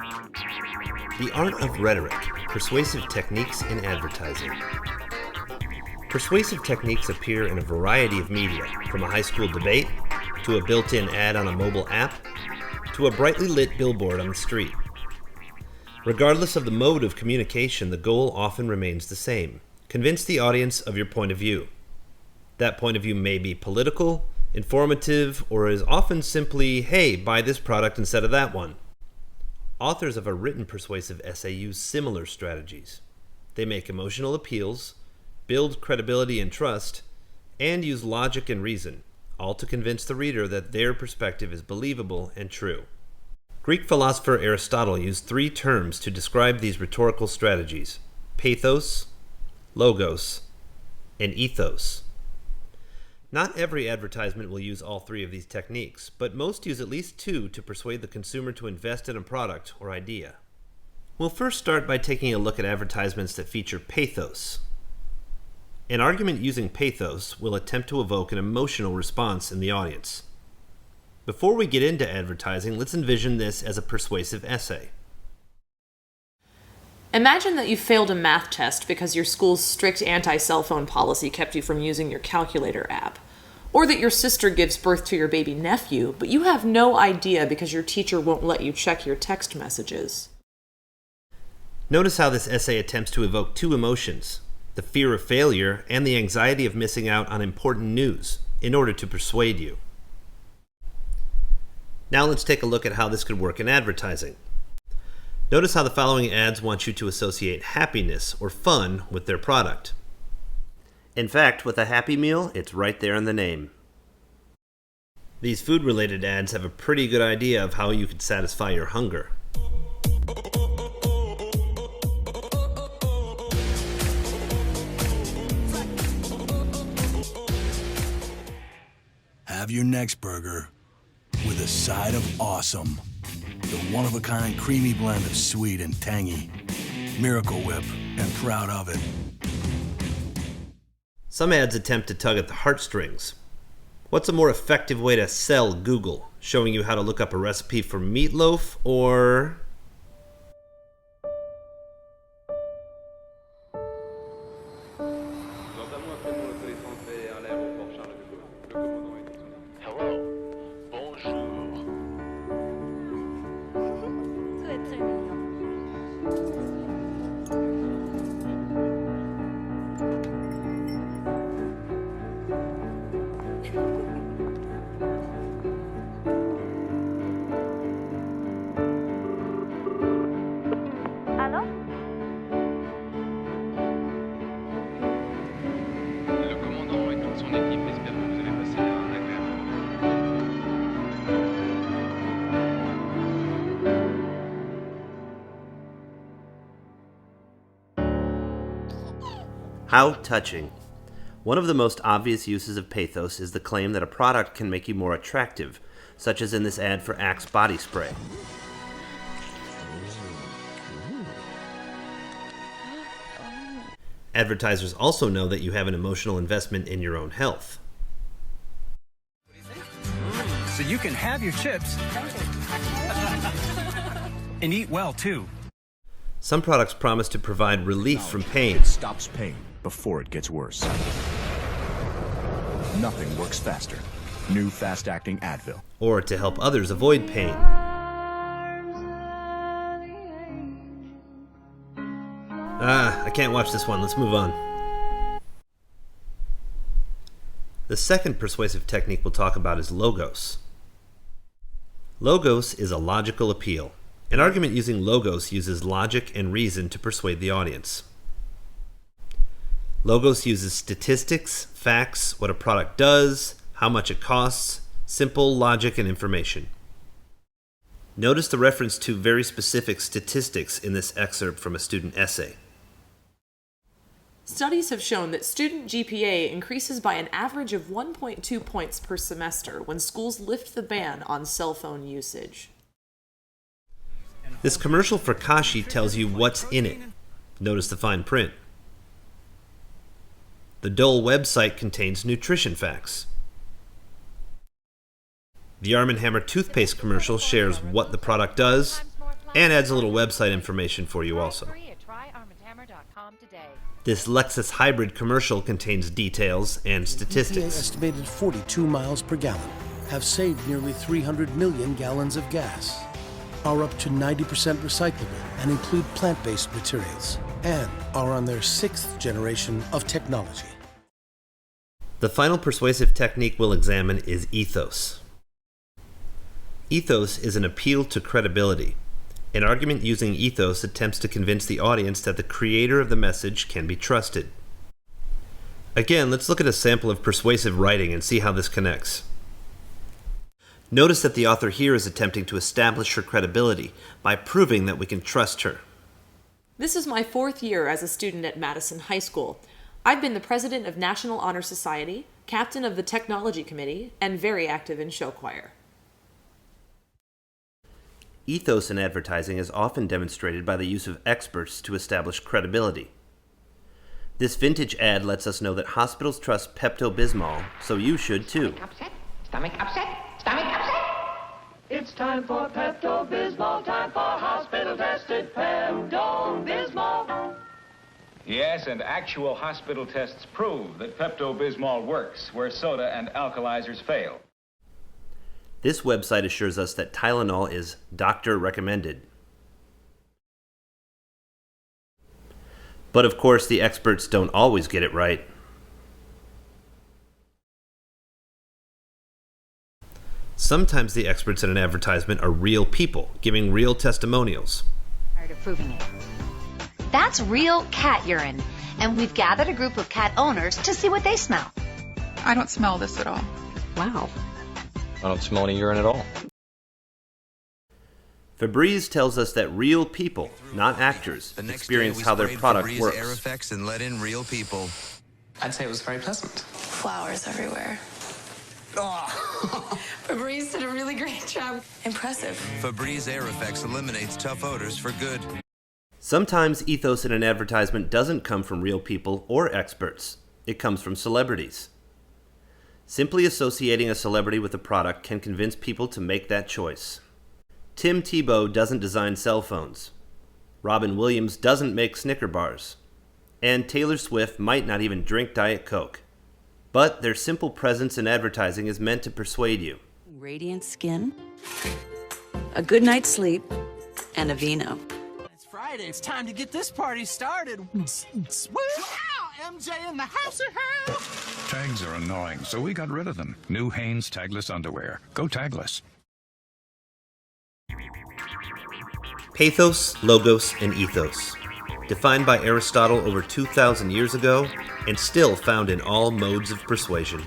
The Art of Rhetoric, Persuasive Techniques in Advertising. Persuasive techniques appear in a variety of media, from a high school debate, to a built-in ad on a mobile app, to a brightly lit billboard on the street. Regardless of the mode of communication, the goal often remains the same: convince the audience of your point of view. That point of view may be political, informative, or is often simply, hey, buy this product instead of that one. Authors of a written persuasive essay use similar strategies. They make emotional appeals, build credibility and trust, and use logic and reason, all to convince the reader that their perspective is believable and true. Greek philosopher Aristotle used 3 terms to describe these rhetorical strategies: pathos, logos, and ethos. Not every advertisement will use all 3 of these techniques, but most use at least 2 to persuade the consumer to invest in a product or idea. We'll first start by taking a look at advertisements that feature pathos. An argument using pathos will attempt to evoke an emotional response in the audience. Before we get into advertising, let's envision this as a persuasive essay. Imagine that you failed a math test because your school's strict anti-cell phone policy kept you from using your calculator app. Or that your sister gives birth to your baby nephew, but you have no idea because your teacher won't let you check your text messages. Notice how this essay attempts to evoke 2 emotions: the fear of failure and the anxiety of missing out on important news, in order to persuade you. Now let's take a look at how this could work in advertising. Notice how the following ads want you to associate happiness or fun with their product. In fact, with a Happy Meal, it's right there in the name. These food-related ads have a pretty good idea of how you could satisfy your hunger. Have your next burger with a side of awesome. The one-of-a-kind creamy blend of sweet and tangy. Miracle Whip, and proud of it. Some ads attempt to tug at the heartstrings. What's a more effective way to sell Google? Showing you how to look up a recipe for meatloaf, or... How touching. One of the most obvious uses of pathos is the claim that a product can make you more attractive, such as in this ad for Axe body spray. Advertisers also know that you have an emotional investment in your own health. So you can have your chips and eat well too. Some products promise to provide relief from pain. It stops pain before it gets worse. Nothing works faster. New fast-acting Advil. Or to help others avoid pain. I can't watch this one. Let's move on. The second persuasive technique we'll talk about is logos. Logos is a logical appeal. An argument using logos uses logic and reason to persuade the audience. Logos uses statistics, facts, what a product does, how much it costs, simple logic and information. Notice the reference to very specific statistics in this excerpt from a student essay. Studies have shown that student GPA increases by an average of 1.2 points per semester when schools lift the ban on cell phone usage. This commercial for Kashi tells you what's in it. Notice the fine print. The Dole website contains nutrition facts. The Arm & Hammer toothpaste commercial shares what the product does, and adds a little website information for you also. This Lexus hybrid commercial contains details and EPA statistics. estimated 42 miles per gallon have saved nearly 300 million gallons of gas, are up to 90% recyclable and include plant-based materials, and are on their 6th generation of technology. The final persuasive technique we'll examine is ethos. Ethos is an appeal to credibility. An argument using ethos attempts to convince the audience that the creator of the message can be trusted. Again, let's look at a sample of persuasive writing and see how this connects. Notice that the author here is attempting to establish her credibility by proving that we can trust her. This is my 4th year as a student at Madison High School. I've been the president of National Honor Society, captain of the Technology Committee, and very active in show choir. Ethos in advertising is often demonstrated by the use of experts to establish credibility. This vintage ad lets us know that hospitals trust Pepto-Bismol, so you should too. Stomach upset, stomach upset. It's time for Pepto-Bismol, time for hospital-tested Pepto-Bismol. Yes, and actual hospital tests prove that Pepto-Bismol works where soda and alkalizers fail. This website assures us that Tylenol is doctor recommended. But of course, the experts don't always get it right. Sometimes the experts in an advertisement are real people, giving real testimonials. Tired of proving it. That's real cat urine, and we've gathered a group of cat owners to see what they smell. I don't smell this at all. Wow. I don't smell any urine at all. Febreze tells us that real people, not actors, experience how their product Febreze works. Air Effects and let in real people. I'd say it was very pleasant. Flowers everywhere. Febreze did a really great job. Impressive. Febreze Air Effects eliminates tough odors for good. Sometimes ethos in an advertisement doesn't come from real people or experts. It comes from celebrities. Simply associating a celebrity with a product can convince people to make that choice. Tim Tebow doesn't design cell phones. Robin Williams doesn't make Snicker bars. And Taylor Swift might not even drink Diet Coke. But their simple presence in advertising is meant to persuade you. Radiant skin, a good night's sleep, and a vino. It's Friday. It's time to get this party started. Wow, MJ in the house of hell. Tags are annoying, so we got rid of them. New Hanes tagless underwear. Go tagless. Pathos, logos, and ethos. Defined by Aristotle over 2,000 years ago, and still found in all modes of persuasion.